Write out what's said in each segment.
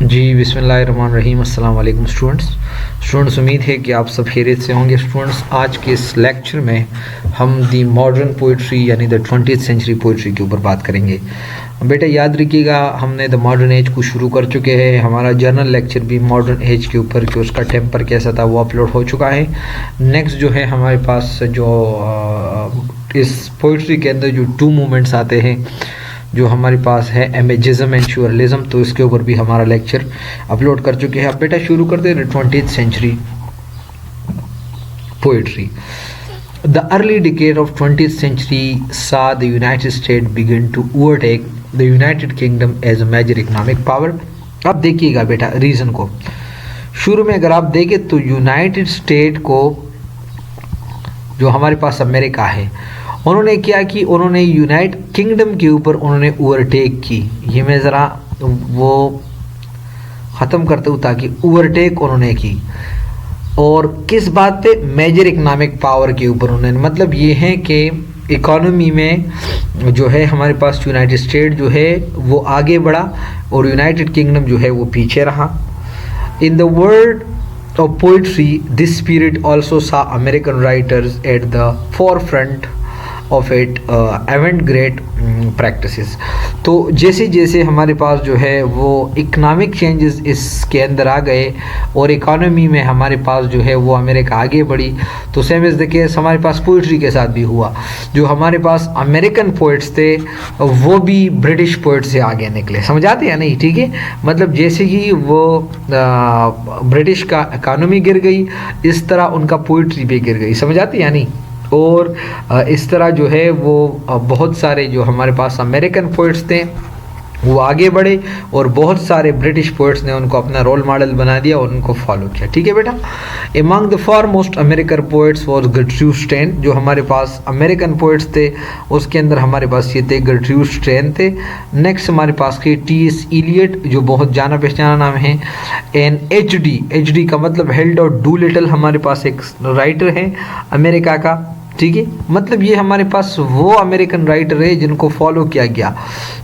जी बिस्मिल्लाहिर्रहमानिर्रहीम। अस्सलाम वालेकुम स्टूडेंट्स, उम्मीद है कि आप सब खैरियत से होंगे। स्टूडेंट्स, आज के इस लेक्चर में हम दी मॉडर्न पोइट्री यानी द 20th सेंचुरी पोइट्री के ऊपर बात करेंगे। बेटा याद रखिएगा, हमने द मॉडर्न एज को शुरू कर चुके हैं। हमारा जर्नल लेक्चर भी मॉडर्न एज के ऊपर कि उसका टेम्पर कैसा था वो अपलोड हो चुका है। नेक्स्ट जो है हमारे पास जो इस पोइट्री के अंदर जो 2 मूवमेंट्स आते हैं जो हमारे पास है एमेजिज्म एंड श्योरलिज्म, तो इसके ऊपर भी हमारा लेक्चर अपलोड कर चुके हैं। अब बेटा शुरू करते हैं 20th century poetry. The early decade of 20th century saw the United States begin to overtake the United Kingdom as a major economic power। अब देखिएगा बेटा रीज़न को, शुरू में अगर आप देखें तो यूनाइटेड स्टेट को जो हमारे पास अमेरिका है, उन्होंने क्या कि उन्होंने यूनाइटेड किंगडम के ऊपर उन्होंने ओवरटेक की। ये मैं ज़रा वो ख़त्म करता हूँ ताकि ओवरटेक उन्होंने की। और किस बात पे? मेजर इकोनॉमिक पावर के ऊपर उन्होंने, मतलब ये है कि इकोनॉमी में जो है हमारे पास यूनाइटेड स्टेट जो है वो आगे बढ़ा और यूनाइटेड किंगडम जो है वो पीछे रहा। In the world of poetry, this period also saw American writers at the forefront of it avant-garde practices। तो जैसे जैसे हमारे पास जो है वो इकोनॉमिक चेंजेस इसके अंदर आ गए और इकोनॉमी में हमारे पास जो है वो अमेरिका आगे बढ़ी, तो सेम इज़ द केस हमारे पास पोइट्री के साथ भी हुआ। जो हमारे पास अमेरिकन पोइट्स थे वो भी ब्रिटिश पोइट से आगे निकले। समझ आते हैं नहीं? ठीक है, मतलब जैसे ही वो ब्रिटिश का इकोनॉमी गिर गई, इस तरह उनका पोइट्री भी गिर गई। समझ आती है नहीं? और इस तरह जो है वो बहुत सारे जो हमारे पास अमेरिकन पोइट्स थे वो आगे बढ़े और बहुत सारे ब्रिटिश पोइट्स ने उनको अपना रोल मॉडल बना दिया और उनको फॉलो किया। ठीक है बेटा। Among the foremost American poets was Gertrude Stein. जो हमारे पास अमेरिकन पोइट्स थे उसके अंदर हमारे पास ये थे गर्ट्रूड स्टेन थे। नेक्स्ट हमारे पास के T.S. इलियट जो बहुत जाना पहचाना नाम है। And H.D. का मतलब हेल्ड और डू लिटल हमारे पास एक राइटर है अमेरिका का। ठीक है, मतलब ये हमारे पास वो अमेरिकन राइटर है जिनको फॉलो किया गया।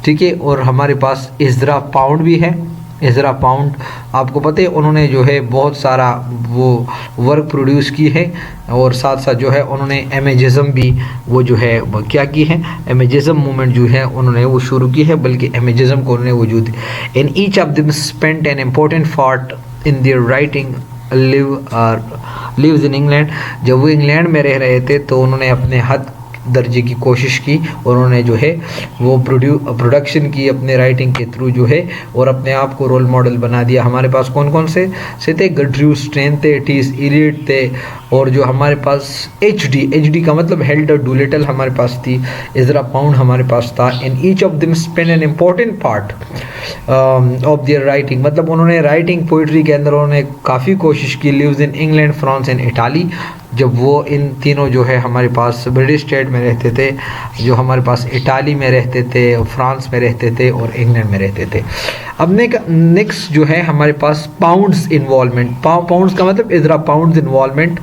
ठीक है, और हमारे पास इज़रा पाउंड भी है। इज़रा पाउंड आपको पता है उन्होंने जो है बहुत सारा वो वर्क प्रोड्यूस की है और साथ साथ जो है उन्होंने एमेजिज्म भी वो जो है वो क्या की है, एमेजिज्म मूवमेंट जो है उन्होंने वो शुरू की है, बल्कि एमेजिज्म को उन्होंने वजूद। In each of them spent an important part in their writing lives in England. जब वो इंग्लैंड में रह रहे थे तो उन्होंने अपने हद दर्जे की कोशिश की और उन्होंने जो है वो प्रोडक्शन की अपने राइटिंग के थ्रू जो है और अपने आप को रोल मॉडल बना दिया। हमारे पास कौन कौन से थे? गर्ट्रूड स्टेन थे, T.S. इलियट थे और जो हमारे पास H.D. का मतलब हेल्ड डू लिटल हमारे पास थी। इज़रा पाउंड हमारे पास था। इन each of them spend N important part of their writing, मतलब उन्होंने राइटिंग पोइट्री के अंदर उन्होंने काफ़ी कोशिश की। Lives in England, France and Italy. जब वो इन तीनों जो है हमारे पास ब्रिटिश स्टेट में रहते थे, जो हमारे पास इटाली में रहते थे, फ्रांस में रहते थे और इंग्लैंड में रहते थे। अब नेक्स्ट जो है हमारे पास पाउंड्स इन्वॉल्वमेंट। पाउंड्स का मतलब Ezra Pound's involvement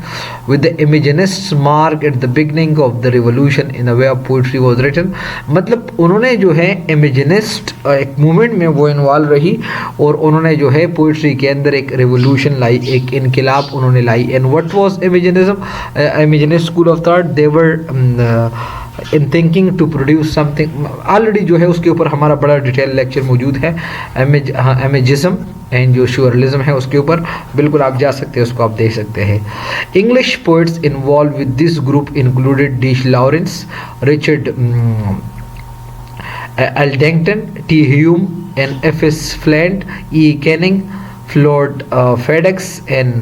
with the imagist mark at the beginning of the revolution in the way of poetry was written. मतलब उन्होंने जो है इमेजिनिस्ट एक मूवमेंट में वो इन्वॉल्व रही और उन्होंने जो है पोइट्री के अंदर एक रिवोल्यूशन लाई, एक इनकलाब उन्होंने लाई। And what was imagism? Imagist school of thought, they were in thinking to produce something. Already जो है उसके ऊपर हमारा बड़ा डिटेल लेक्चर मौजूद है, एमेजिज्म एंड जो श्योरलिज्म है उसके ऊपर, बिल्कुल आप जा सकते हैं, उसको आप देख सकते हैं। English poets involve with this group included D.H. Lawrence, Richard Aldington, T. Hume and F.S. फ्लैंट, E. Canning, floored FedEx and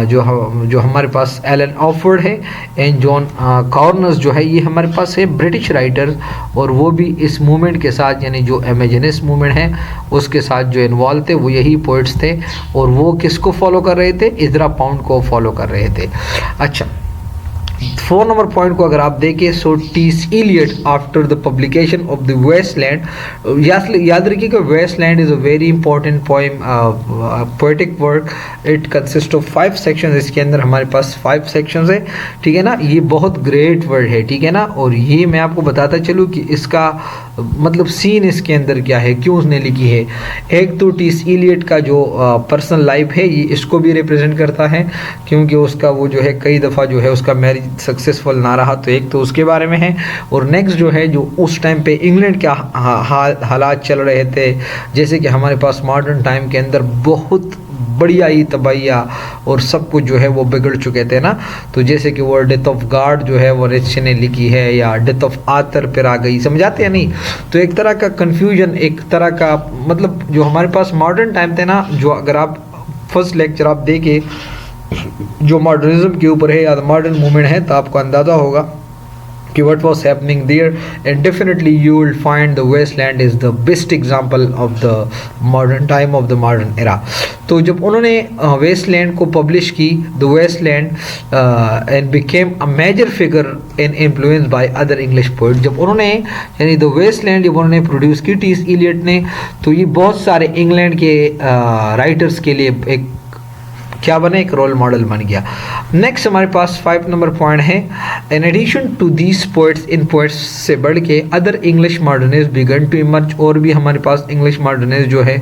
जो हमारे पास एलन ऑफवर्ड है एंड जॉन कॉर्नर्स जो है ये हमारे पास है ब्रिटिश राइटर और वो भी इस मूवमेंट के साथ यानी जो इमेजिनिस्ट मूवमेंट है उसके साथ जो इन्वॉल्व थे वो यही पोइट्स थे और वो किसको फॉलो कर रहे थे? इज़रा पाउंड को फॉलो कर रहे थे। अच्छा, 4 नंबर पॉइंट को अगर आप देखें, so T S Eliot after the publication of the Waste Land, याद रखिएगा Waste Land is a very important poem, poetic work. It consist of 5 sections, इसके अंदर हमारे पास 5 सेक्शंस है, ठीक है ना। ये बहुत ग्रेट वर्ड है, ठीक है ना। और ये मैं आपको बताता चलूँ कि इसका मतलब सीन इसके अंदर क्या है, क्यों उसने लिखी है। एक तो टीस इलियट का जो पर्सनल लाइफ है, ये इसको भी रिप्रेजेंट करता है, क्योंकि उसका वो जो है कई दफ़ा जो है उसका मैरिज सक्सेसफुल ना रहा, तो एक तो उसके बारे में है। और नेक्स्ट जो है, जो उस टाइम पे इंग्लैंड के हालात चल रहे थे, जैसे कि हमारे पास मॉडर्न टाइम के अंदर बहुत बढ़िया ही तबाहिया और सब कुछ जो है वो बिगड़ चुके थे ना। तो जैसे कि वो डेथ ऑफ गॉड जो है वो रिच ने लिखी है, या डेथ ऑफ आर्थर पर आ गई, समझाते हैं नहीं। तो एक तरह का कन्फ्यूजन, एक तरह का मतलब जो हमारे पास मॉडर्न टाइम थे ना, जो अगर आप फर्स्ट लेक्चर आप देखें जो मॉडर्निज्म के ऊपर है या मॉडर्न मूवमेंट है, तो आपको अंदाज़ा होगा कि what was happening there, and definitely you will find the wasteland is the best example of the modern time of the modern era। तो जब उन्होंने वेस्टलैंड को पब्लिश की, the Waste Land and became a major figure in influence by other English poet, जब उन्होंने यानी the Westland जब उन्होंने प्रोड्यूस की टीस इलियट ने, तो ये बहुत सारे इंग्लैंड के राइटर्स के लिए एक क्या बने, एक रोल मॉडल बन गया। नेक्स्ट हमारे पास 5 नंबर पॉइंट है, in addition to these poets, इन पोइट्स से बढ़ के other English modernist began to emerge, और भी हमारे पास इंग्लिश मॉडर्निस्ट जो है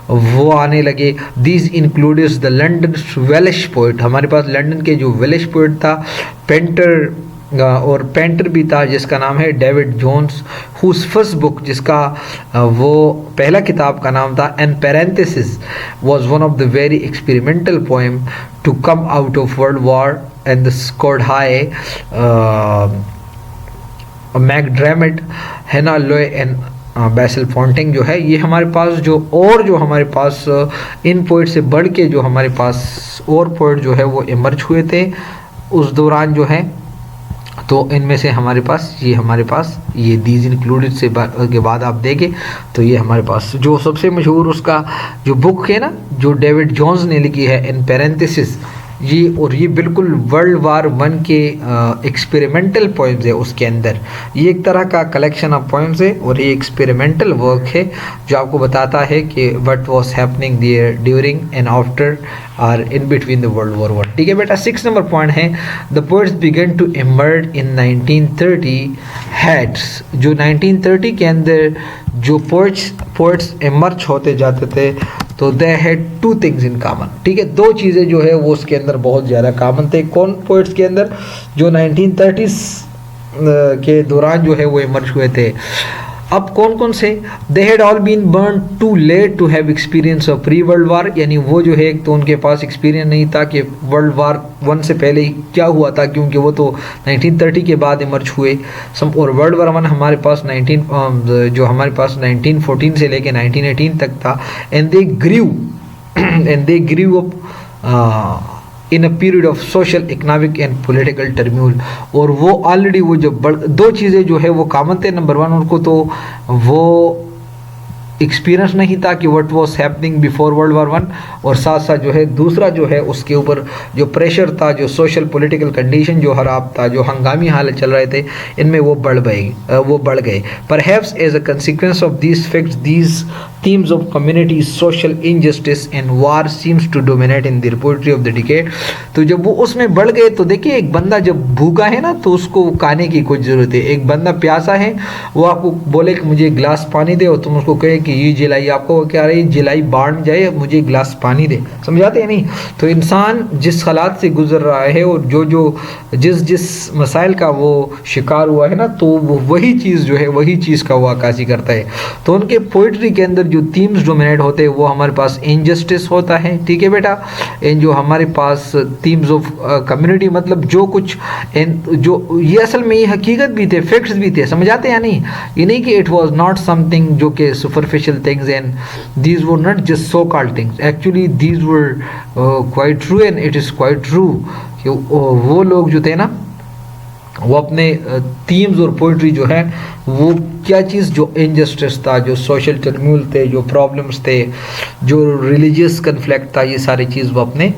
वो आने लगे। These includes the London Welsh poet, हमारे पास लंदन के जो वेलिश पोइट था, पेंटर और पेंटर भी था जिसका नाम है David Jones, whose first book, जिसका वो पहला किताब का नाम था In Parenthesis, was one of the very experimental poem to come out of world war and the scored high, MacDiarmid, Mina Loy and Basil Bunting जो है, ये हमारे पास जो हमारे पास इन पोइट से बढ़ के जो हमारे पास और पोइट जो है वो इमर्ज हुए थे उस दौरान जो है। तो इनमें से हमारे पास ये दीज इंक्लूडेड से के बाद आप देखें तो ये हमारे पास जो सबसे मशहूर उसका जो बुक है ना, जो डेविड जोन्स ने लिखी है इन पैरेंथेसिस, ये बिल्कुल वर्ल्ड वार 1 के एक्सपेरिमेंटल पोएम्स है। उसके अंदर ये एक तरह का कलेक्शन ऑफ पोएम्स है और ये एक्सपेरिमेंटल वर्क है जो आपको बताता है कि what was happening there during and after और in between the world war 1। ठीक है बेटा। 6 नंबर पॉइंट है, the poets began to emerge in 1930 heads, जो 1930 के अंदर जो पोएट्स इमर्ज होते जाते थे, तो they had 2 things in common. ठीक है, 2 चीज़ें जो है वो उसके अंदर बहुत ज़्यादा कॉमन थे। कौन पोएट्स के अंदर, जो 1930s के दौरान जो है वो इमर्ज हुए थे। अब कौन कौन से, they had all been born too late to have experience of pre world war, यानी वो जो है एक तो उनके पास एक्सपीरियंस नहीं था कि वर्ल्ड वार 1 से पहले ही क्या हुआ था, क्योंकि वो तो 1930 के बाद इमर्ज हुए। और वर्ल्ड वार 1 हमारे पास 1914 से लेके 1918 तक था। And they grew up in a period of social, economic and political turmoil. और वो ऑलरेडी वो जो 2 चीज़ें जो है वो कॉमन थे। नंबर 1 उनको तो वो एक्सपीरियंस नहीं था कि what was happening before world war 1, और साथ साथ जो है दूसरा जो है उसके ऊपर जो प्रेशर था, जो सोशल पॉलिटिकल कंडीशन जो खराब था, जो हंगामी हालत चल रहे थे, इनमें वो बढ़ गए। Perhaps as a consequence of these facts these themes of community, social injustice and war seems to dominate in the poetry of the decade। तो जब वो उसमें बढ़ गए तो देखिए, एक बंदा जब भूखा है ना तो उसको खाने की कुछ ज़रूरत है। एक बंदा प्यासा है, वो आपको बोले कि मुझे गिलास पानी दे, और तुम उसको कहे कि ये जिलाई, आपको क्या रही जिलाई बाढ़ जाए, मुझे गिलास पानी दे, समझाते हैं नहीं। तो इंसान जिस हालात से गुजर रहा है और जिस मसाइल का वो शिकार हुआ है ना, तो वो वही चीज़ जो है वही चीज़ का वो अक्कासी करता है। तो उनके पोइट्री के अंदर जो थीम्स डोमिनेट होते हैं वो हमारे पास इनजस्टिस होता है। ठीक है बेटा। एंड जो हमारे पास थीम्स ऑफ कम्युनिटी, मतलब जो कुछ जो ये असल में ये हकीकत भी थे, फैक्ट्स भी थे, समझ आते हैं नहीं। ये नहीं कि इट वाज नॉट समथिंग जो कि superficial things and these were not just so called things, actually these were quite true and it is quite true कि वो लोग जो थे ना, वो अपने थीम्स और पोइट्री जो है वो क्या चीज़, जो इनजस्टिस था, जो सोशल टर्म्यूल थे, जो प्रॉब्लम्स थे, जो रिलीजियस कन्फ्लिक्ट था, ये सारी चीज़ वो अपने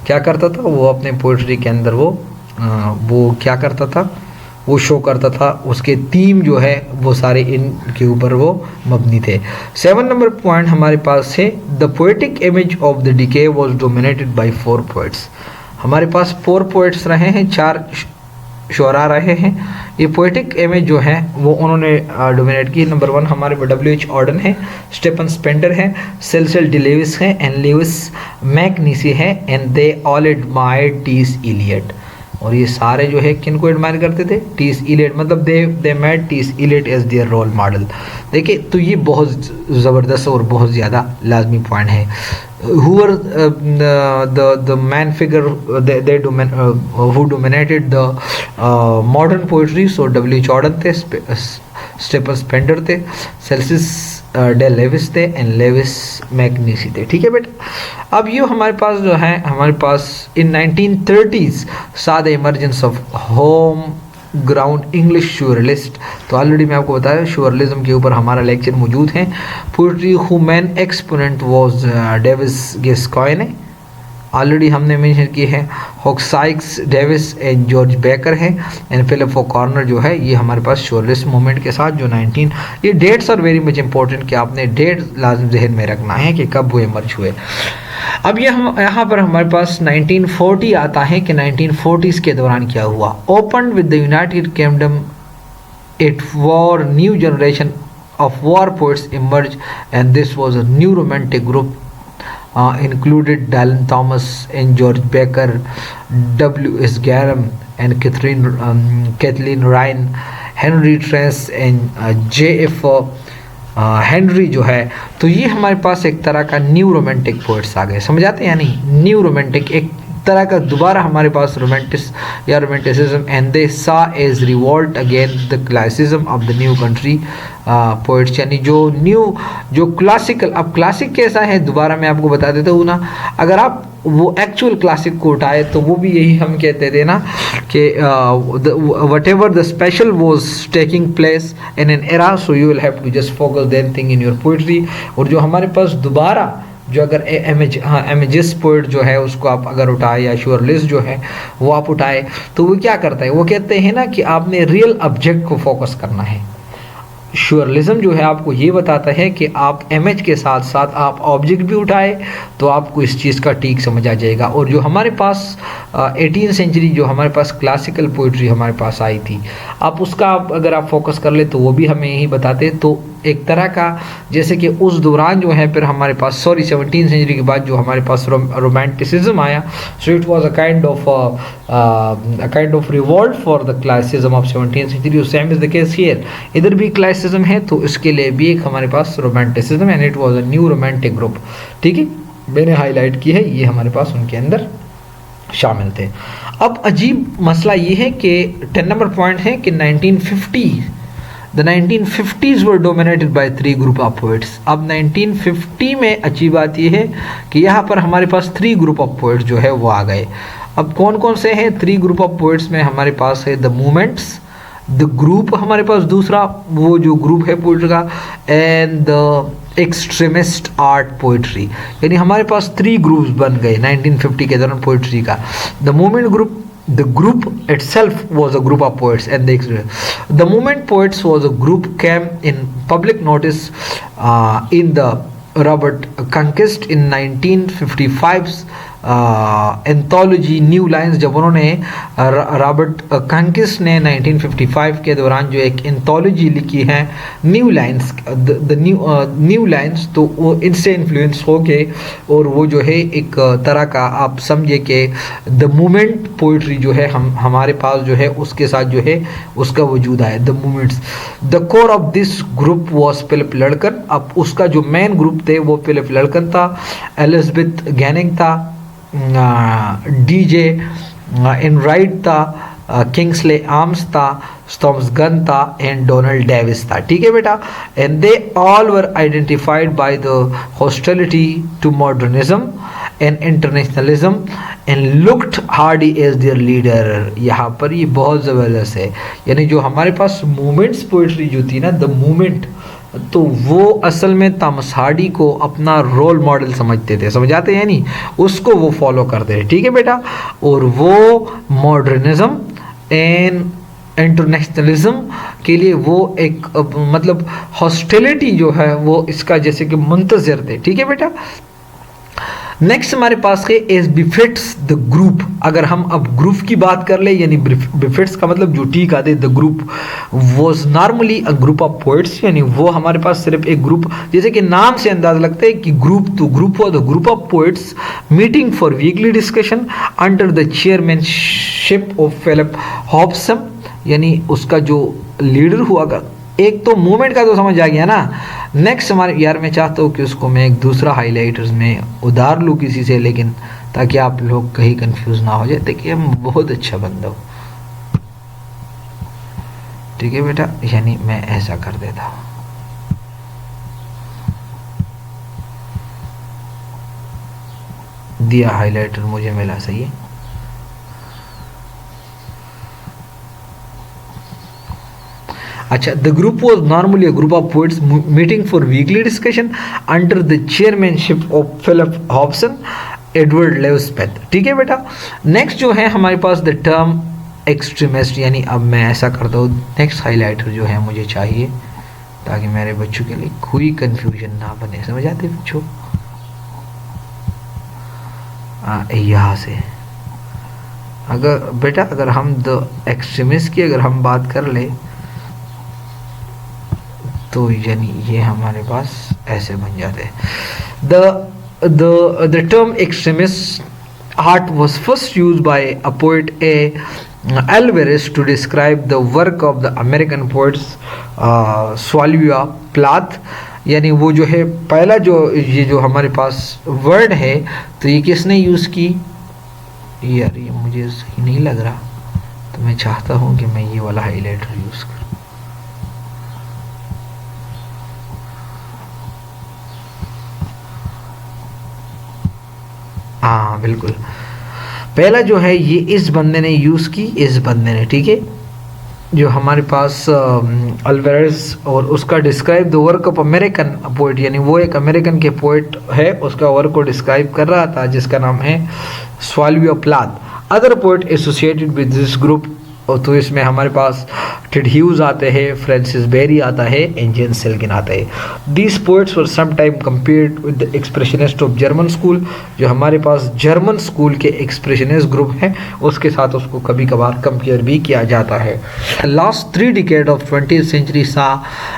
क्या करता था, वो अपने पोइट्री के अंदर वो वो क्या करता था, वो शो करता था, उसके थीम जो है वो सारे इनके ऊपर वो मबनी थे। 7 नंबर पॉइंट हमारे पास है the poetic image of the decay was dominated by 4 poets. हमारे पास 4 पोएट्स रहे हैं, 4 शुअरा रहे हैं। ये पोएटिक इमेज जो है वो उन्होंने डोमिनेट की। नंबर 1 हमारे W.H. ऑर्डन है, स्टेफन स्पेंडर है, सेल्सियल डी लेविस है एंड लेविस मैकनीसी है and they all admired T S. Eliot. और ये सारे जो है किन को एडमायर करते थे, टी.एस. इलियट, मतलब they made T S. Eliot as their role model. देखिए तो ये बहुत ज़बरदस्त और बहुत ज़्यादा लाजमी पॉइंट है। who were the man figure who dominated the modern poetry? So W.H. Auden थे, स्टेफन स्पेंडर थे, सेल्सियस डे लेविस थे एंड लेविस मैकनीसी थे। ठीक है बेटा। अब ये हमारे पास जो है, हमारे पास in 1930s saw the emergence of home ground English surrealist. तो ऑलरेडी मैं आपको बताया श्योरलिज्म के ऊपर हमारा लेक्चर मौजूद है। Poetry who main exponent was Davis Gascoyne, already हमने मेंशन की है। हॉक्साइक्स, डेविस एंड जॉर्ज बेकर है एंड फिलिप ओकॉर्नर जो है ये हमारे पास श्योरलिस्ट मूवमेंट के साथ जो 19, ये dates are very much important कि आपने डेट लाजिम जहन में रखना है कि कब वो इमर्ज हुए। अब ये हम यहाँ पर हमारे पास 1940 आता है कि 1940s के दौरान क्या हुआ। Open with the United kingdom it war new generation of war poets emerge and this was a new romantic group included Dylan Thomas and George Becker, W.S. Graham and Kathleen Ryan, Henry Trace and J.F. Henry जो है। तो ये हमारे पास एक तरह का new romantic poets आ गए, समझ आते हैं यानी न्यू रोमांटिक, एक तरह का दोबारा हमारे पास romanticism and they saw as revolt against the classism of the new country poets, यानी जो क्लासिकल। अब क्लासिक कैसा है दोबारा मैं आपको बता देता हूँ ना, अगर आप वो एक्चुअल क्लासिक को उठाए तो वो भी यही हम कहते थे ना कि whatever the special was taking place in an era so you will have to just focus then thing in your poetry. और जो हमारे पास दोबारा जो अगर एमेजिस पोइट जो है उसको आप अगर उठाए या श्योरलिस्ट जो है वो आप उठाए तो वो क्या करता है, वो कहते हैं ना कि आपने रियल ऑब्जेक्ट को फोकस करना है। श्योरलिज्म जो है आपको ये बताता है कि आप इमेज के साथ साथ आप ऑब्जेक्ट भी उठाए तो आपको इस चीज़ का ठीक समझ आ जाएगा। और जो हमारे पास 18th सेंचुरी जो हमारे पास क्लासिकल पोइट्री हमारे पास आई थी, आप उसका अगर आप फोकस कर ले तो वो भी हमें यही बताते। तो एक तरह का जैसे कि उस दौरान जो है फिर हमारे पास 17th सेंचुरी के बाद जो हमारे पास रोमांटिसिज्म आया, so it was a kind of revolt for the classism of 17th century. Same is the case here, इधर भी क्लासिज्म है तो इसके लिए भी एक हमारे पास romanticism and it was a new romantic group. ठीक है, मैंने हाईलाइट की है, ये हमारे पास उनके अंदर शामिल थे। अब अजीब मसला ये है कि 10 नंबर पॉइंट है कि 1950 the 1950s were dominated by 3 group of poets। अब 1950 में अच्छी बात यह है कि यहाँ पर हमारे पास 3 ग्रुप ऑफ पोइट्स जो है वो आ गए। अब कौन कौन से हैं 3 ग्रुप ऑफ पोइट्स में? हमारे पास है द मूवमेंट्स, द ग्रुप हमारे पास दूसरा वो जो ग्रुप है पोइट्री का, and the extremist art poetry. यानी हमारे पास 3 ग्रुप्स बन गए 1950 के दौरान पोइट्री का। The movement group, the group itself was a group of poets and the movement poets was a group came in public notice in the Robert Conquest in 1955's anthology new lines. जब उन्होंने Robert कंकिस्ट ने 1955 के दौरान जो एक anthology लिखी है new lines, the new lines, तो वो इनसे इन्फ्लुएंस हो के और वो जो है एक तरह का आप समझे कि द मूवमेंट पोइट्री जो है हमारे पास जो है उसके साथ जो है उसका वजूद आया, the movements. The core of this group was Philip Larkin. अब उसका जो मेन ग्रुप थे वो फिलिप लड़कन था, एलिजबेथ गैनिंग था, डीजे इनराइट था, किंग्सले आर्म्स था, स्टॉम्स गन था एंड डोनाल्ड डेविस था। ठीक है बेटा, and they all were identified by the hostility to modernism and internationalism and looked Hardy as their leader. यहाँ पर ये बहुत ज़बरदस्त है, यानी जो हमारे पास मूवमेंट्स पोइट्री जो थी ना, द मूवमेंट तो वो असल में तामसाडी को अपना रोल मॉडल समझते थे, समझ आते हैं नहीं, उसको वो फॉलो करते थे, ठीक है बेटा। और वो मॉडर्निज्म एंड इंटरनेशनलिज्म के लिए वो एक मतलब हॉस्टिलिटी जो है वो इसका जैसे कि मुंतज़िर थे, ठीक है बेटा। नेक्स्ट हमारे पास है एज बिफिट्स द ग्रुप। अगर हम अब ग्रुप की बात कर ले, यानी बिफिट्स का मतलब जो ठीक आते, the group was normally a group of poets, यानी वो हमारे पास सिर्फ एक ग्रुप, जैसे कि नाम से अंदाजा लगता है कि ग्रुप, तो ग्रुप हुआ the group of poets meeting for weekly discussion under the chairmanship of Philip Hobson, यानी उसका जो लीडर हुआ। एक तो मूवमेंट का तो समझ आ गया ना। नेक्स्ट हमारे यार मैं चाहता हूँ कि उसको मैं एक दूसरा हाईलाइटर्स में उधार लूँ किसी से, लेकिन ताकि आप लोग कहीं कंफ्यूज ना हो जाए, देखिए हम बहुत अच्छा बंदा हूँ, ठीक है बेटा, यानी मैं ऐसा कर देता हूँ। दिया हाईलाइटर मुझे मिला, सही है। अच्छा, the group was normally a group of poets meeting for weekly discussion under the chairmanship of Philip Hobson, Edward लेवस्पेथ, ठीक है बेटा। नेक्स्ट जो है हमारे पास द टर्म एक्सट्रीमिस्ट, यानी अब मैं ऐसा करता हूँ, नेक्स्ट हाईलाइटर जो है मुझे चाहिए ताकि मेरे बच्चों के लिए कोई कंफ्यूजन ना बने, समझ आते बच्चों। यहाँ से अगर बेटा अगर हम द एक्सट्रीमिस्ट की अगर हम बात कर ले तो यानी ये हमारे पास ऐसे बन जाते हैं। The term extremist art was first use by a poet Alvarez to describe the work of the American poets Sylvia Plath, यानी वो जो है पहला जो ये जो हमारे पास वर्ड है तो ये किसने यूज़ की, यार ये मुझे सही नहीं लग रहा, तो मैं चाहता हूँ कि मैं ये वाला हाईलाइटर यूज़ करूँ। हाँ बिल्कुल, पहला जो है ये इस बंदे ने यूज़ की, इस बंदे ने, ठीक है, जो हमारे पास अल्वेरेज, और उसका describe the work of American poet, यानी वो एक अमेरिकन के पोइट है, उसका वर्क को डिस्क्राइब कर रहा था जिसका नाम है Sylvia Plath. Other poet associated with this group, तो इसमें हमारे पास टेड ह्यूज आते हैं, फ्रांसिस बेरी आता है, एंड जेन सेल्किन आता है। These poets were sometime compared with the expressionist of German school, जो हमारे पास जर्मन स्कूल के एक्सप्रेशनिस्ट ग्रुप हैं उसके साथ उसको कभी कभार कंपेयर भी किया जाता है। Last 3 decades of 20th century saw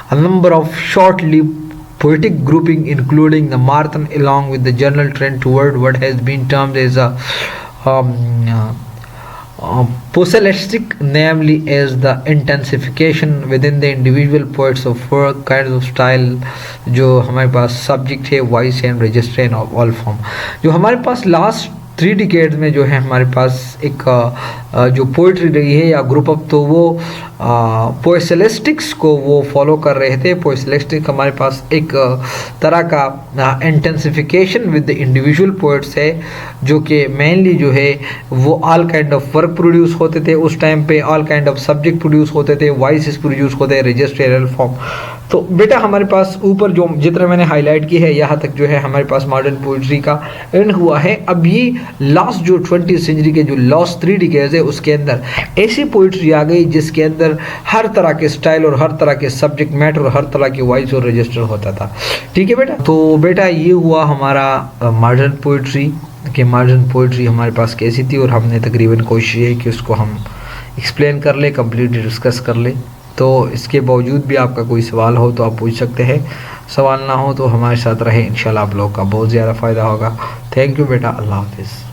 a number of short-lived poetic grouping including the marathon along with the general trend toward what has been termed as a polystylistic, namely as the intensification within the individual poets of four kinds of style, जो हमारे पास subject है, voice and register and all form. जो हमारे पास last 3 decades में जो है हमारे पास एक जो पोइट्री रही है या ग्रुप अप, तो वो पोएसिलिस्टिक्स को वो फॉलो कर रहे थे। पोएसिलिस्टिक हमारे पास एक तरह का intensification with the individual poets है, जो कि मेनली जो है वो all kind of work produce होते थे उस टाइम पे, all kind of subject produce होते थे, वॉइसेस प्रोड्यूस होते हैं, रजिस्ट्रेल फॉर्म। तो बेटा हमारे पास ऊपर जो जितना मैंने हाईलाइट की है यहाँ तक जो है हमारे पास मॉडर्न पोइट्री का एंड हुआ है। अब ये लास्ट जो 20th सेंचुरी के जो लास्ट 3 decades है उसके अंदर ऐसी पोइट्री आ गई जिसके अंदर हर तरह के स्टाइल और हर तरह के सब्जेक्ट मैटर और हर तरह की वॉइस और रजिस्टर होता था, ठीक है बेटा। तो बेटा ये हुआ हमारा मॉडर्न पोइट्री कि मॉडर्न पोइट्री हमारे पास कैसी थी, और हमने तकरीबन कोशिश है कि उसको हम एक्सप्लेन कर ले, कंप्लीटली डिस्कस कर ले। तो इसके बावजूद भी आपका कोई सवाल हो तो आप पूछ सकते हैं, सवाल ना हो तो हमारे साथ रहे, इंशाल्लाह आप लोग का बहुत ज़्यादा फ़ायदा होगा। थैंक यू बेटा, अल्लाह हाफिज़।